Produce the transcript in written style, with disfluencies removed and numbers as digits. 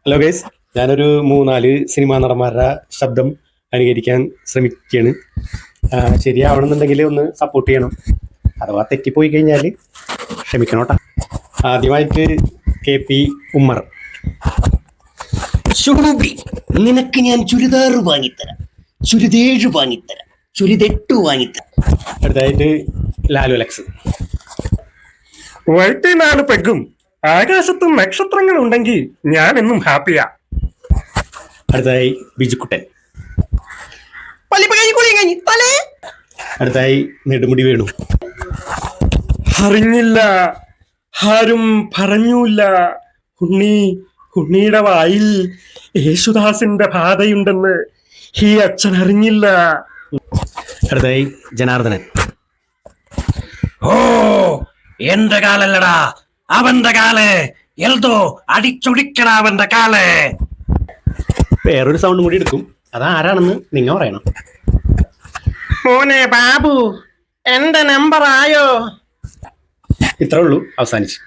Hello guys, ഞാനൊരു 3-4 cinema നടന്മാരുടെ ശബ്ദം അനുകരിക്കാൻ ശ്രമിക്കുകയാണ്. ശരിയാവണമെന്നുണ്ടെങ്കിൽ ഒന്ന് സപ്പോർട്ട് ചെയ്യണം. അഥവാ തെറ്റിപ്പോയി കഴിഞ്ഞാൽ ക്ഷമിക്കണോട്ടാ. ആദ്യമായിട്ട് KP ഉമ്മർ. ശോഭി, നിനക്ക് ഞാൻ ചുരിദാറ് വാങ്ങിത്തരാം, ചുരിദേഴ് വാങ്ങിത്തരാം, ചുരിതെട്ട് വാങ്ങിത്തരാം. അടുത്തായിട്ട് ലാലു അലക്സ്. വൈറ്റ് 4 പെഗും ആകാശത്തും നക്ഷത്രങ്ങൾ ഉണ്ടെങ്കിൽ ഞാൻ എന്നും ഹാപ്പിയാ. അടുത്തായി ബിജുക്കുട്ടൻ. അടുത്തായി നെടുമുടി വേണു. അറിഞ്ഞില്ല, ആരും പറഞ്ഞൂല്ല, ഉണ്ണിയുടെ വായിൽ യേശുദാസിന്റെ ബാധയുണ്ടെന്ന് ഈ അച്ഛൻ അറിഞ്ഞില്ല. അടുത്തായി ജനാർദ്ദനൻ. ഓ, എന്റെ കാലല്ലടാ, അവന്റെ കാല്. എൽദോ അടിച്ചൊടിക്കടാ അവന്റെ കാല്. വേറൊരു സൗണ്ടും കൂടി എടുക്കും, അതാരാണെന്ന് നിങ്ങൾ പറയണം. മോനെ ബാബു, എന്റെ നമ്പർ ആയോ? ഇത്രേ ഉള്ളൂ, അവസാനിച്ചു.